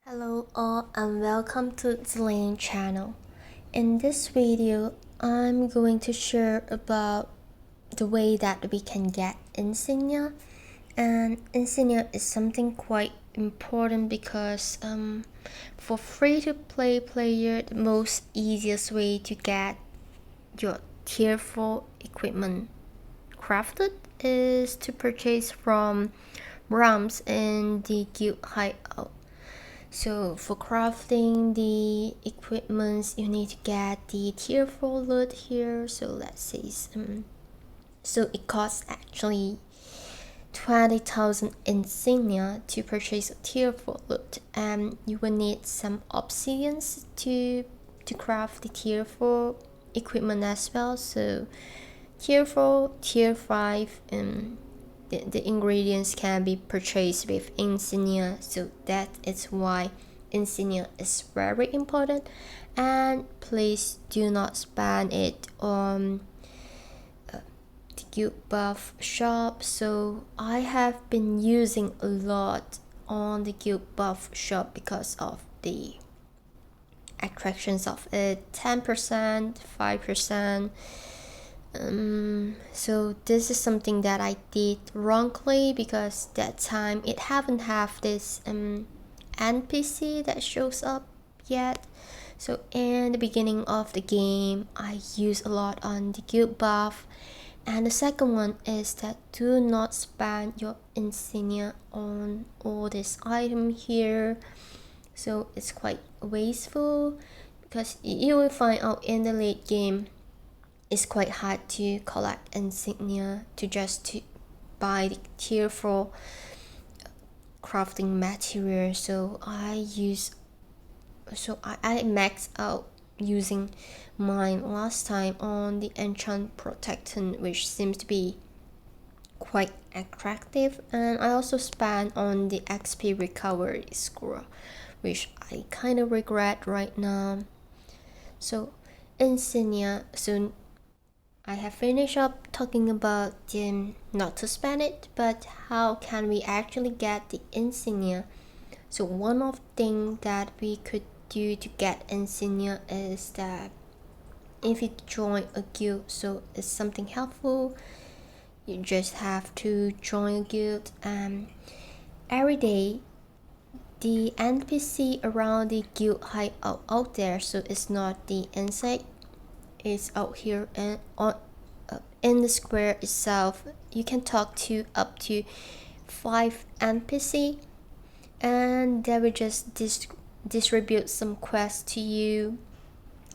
Hello all and welcome to the Lane channel. In this video, I'm going to share about the way that we can get Insignia. And Insignia is something quite important because for free-to-play player, the most easiest way to get your tier 4 equipment crafted is to purchase from realms in the guild hideout. So for crafting the equipments, you need to get the tier 4 loot here. So let's say so it costs actually 20,000 insignia to purchase a tier 4 loot, and you will need some obsidians to craft the tier 4 equipment as well. So tier 4, tier 5, and the ingredients can be purchased with Insignia, so that is why Insignia is very important. And please do not spend it on the guild buff shop. So I have been using a lot on the guild buff shop because of the attractions of it, 10%, 5%. So this is something that I did wrongly because that time it haven't have this NPC that shows up yet. So in the beginning of the game, I use a lot on the guild buff. And the second one is that do not spend your insignia on all this item here. So it's quite wasteful because you will find out in the late game it's quite hard to collect insignia to buy the tier 4 crafting material. So I maxed out using mine last time on the enchant protectant, which seems to be quite attractive, and I also spent on the XP recovery score, which I kind of regret right now. So insignia soon. I have finished up talking about not to spend it, but how can we actually get the insignia. So one of the things that we could do to get insignia is that if you join a guild, so it's something helpful. You just have to join a guild, and every day the NPC around the guild hideout out there, so it's not the inside, is out here and on in the square itself. You can talk to up to 5 NPC, and they will just distribute some quests to you.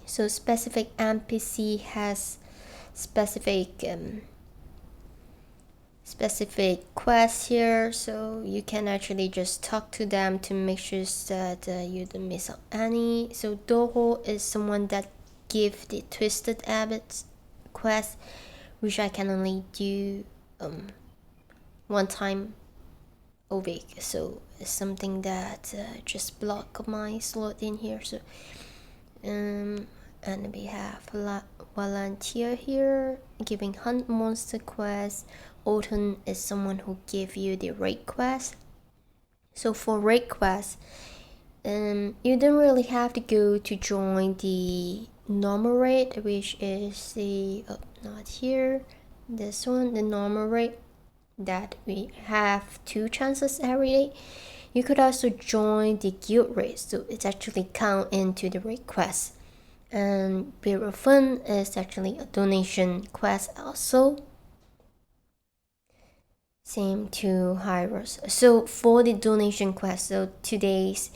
So specific NPC has specific quests here, so you can actually just talk to them to make sure that you don't miss out any. So Doho is someone that give the twisted habits quest, which I can only do one time a week. So it's something that just block my slot in here. So and we have volunteer here giving hunt monster quest. Autumn is someone who give you the raid quest. So for raid quest, you don't really have to go to join the normal rate, which is the not here, this one, the normal rate that we have 2 chances every day. You could also join the guild rate, so it's actually count into the request. And Beer of Fun is actually a donation quest also. Same to Hyros. So for the donation quest, so today's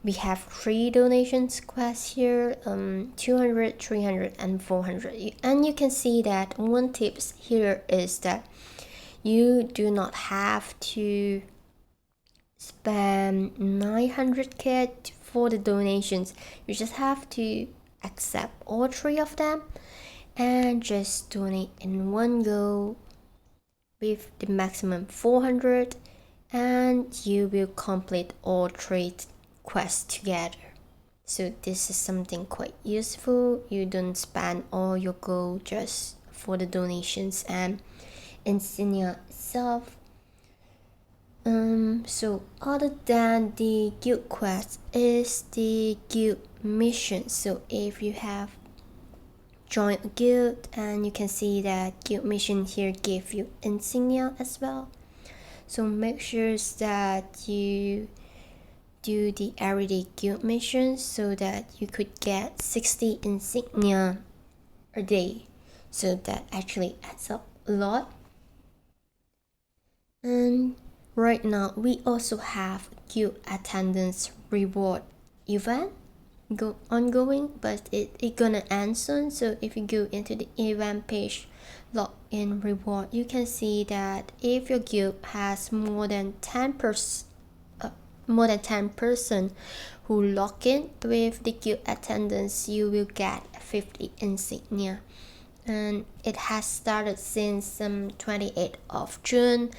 we have 3 donations quests here, 200, 300, and 400. And you can see that one tips here is that you do not have to spend 900k for the donations. You just have to accept all 3 of them and just donate in one go with the maximum 400, and you will complete all 3 quests together. So this is something quite useful. You don't spend all your gold just for the donations. And insignia itself, So other than the guild quest is the guild mission. So if you have joined a guild, and you can see that guild mission here give you insignia as well. So make sure that you do the everyday guild missions so that you could get 60 insignia a day. So that actually adds up a lot. And right now we also have guild attendance reward event ongoing, but it gonna end soon. So if you go into the event page, log in reward, you can see that if your guild has more than 10 person who log in with the guild attendance, you will get 50 insignia. And it has started since 28th of June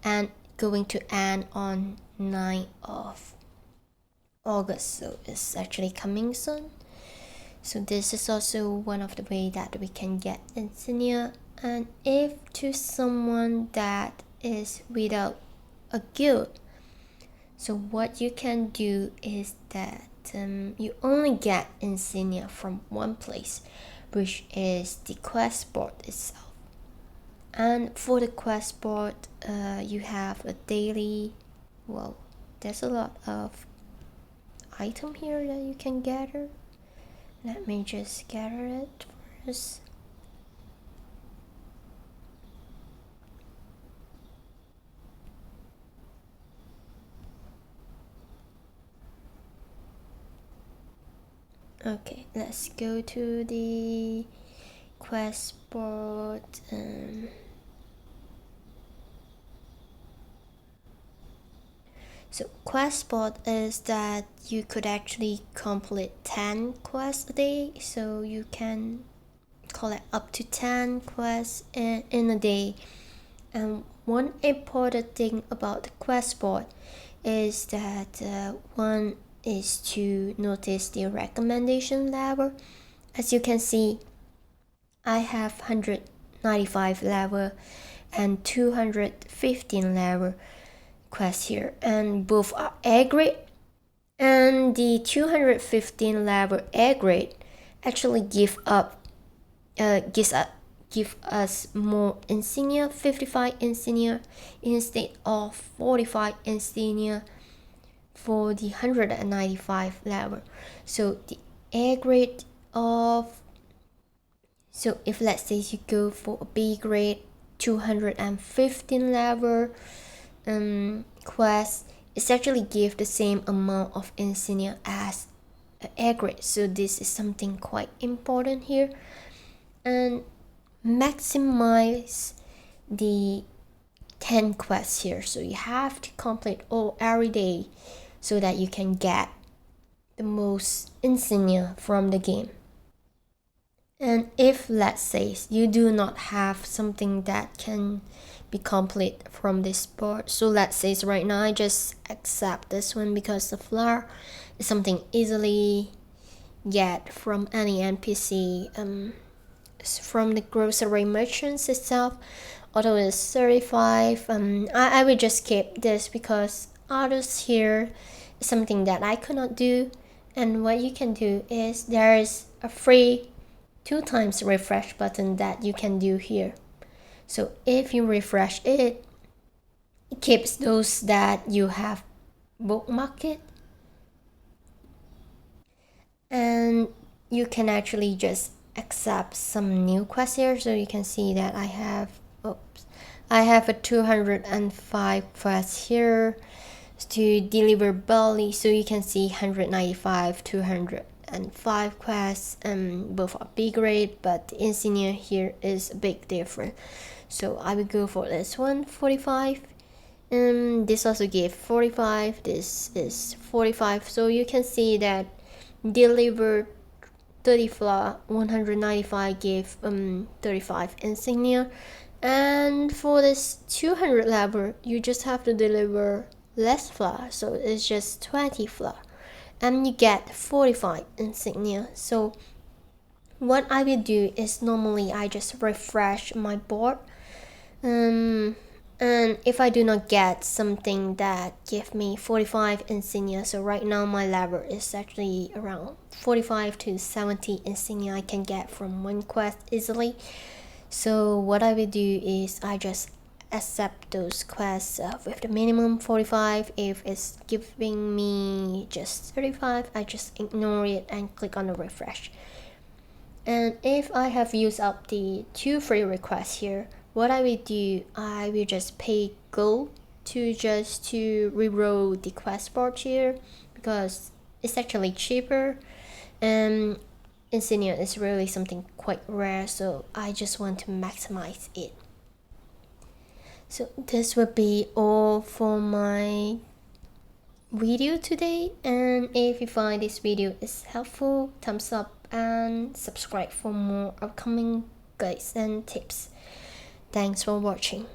and going to end on 9th of August, so it's actually coming soon. So this is also one of the way that we can get insignia. And if to someone that is without a guild, so what you can do is that you only get insignia from one place, which is the quest board itself. And for the quest board, you have a daily, well, there's a lot of item here that you can gather. Let me just gather it first. Okay, let's go to the quest board. So quest board is that you could actually complete 10 quests a day, so you can collect up to 10 quests in a day. And one important thing about the quest board is that one is to notice the recommendation level. As you can see, I have 195 level and 215 level quest here, and both are A grade. And the 215 level A grade actually give us more insignia, 55 insignia instead of 45 insignia for the 195 level. So the A grade of, so if let's say you go for a B grade 215 level quest, it's actually give the same amount of insignia as A grade. So this is something quite important here. And maximize the 10 quests here, so you have to complete all every day so that you can get the most insignia from the game. And if let's say you do not have something that can be complete from this board, so let's say right now I just accept this one because the flower is something easily get from any NPC, from the grocery merchants itself. Although it's 35, I will just skip this because others here is something that I could not do. And what you can do is there is a free 2 times refresh button that you can do here. So if you refresh it, it keeps those that you have bookmarked, and you can actually just accept some new quests here. So you can see that I have a 205 quests here to deliver barley. So you can see 195, 205 quests, both are B grade, but the insignia here is a big difference. So I will go for this one, 45. This also gave 45, this is 45. So you can see that deliver 30 flower, 195 gave 35 insignia. And for this 200 level, you just have to deliver less flower, so it's just 20 flower, and you get 45 insignia. So what I will do is normally I just refresh my board, and And if I do not get something that give me 45 insignia, so right now my level is actually around 45 to 70 insignia I can get from one quest easily. So what I will do is I just accept those quests with the minimum 45. If it's giving me just 35, I just ignore it and click on the refresh. And if I have used up the 2 free requests here, what I will do, I will just pay gold to reroll the quest board here, because it's actually cheaper, and Insignia is really something quite rare, so I just want to maximize it. So this would be all for my video today, and if you find this video is helpful, thumbs up and subscribe for more upcoming guides and tips. Thanks for watching.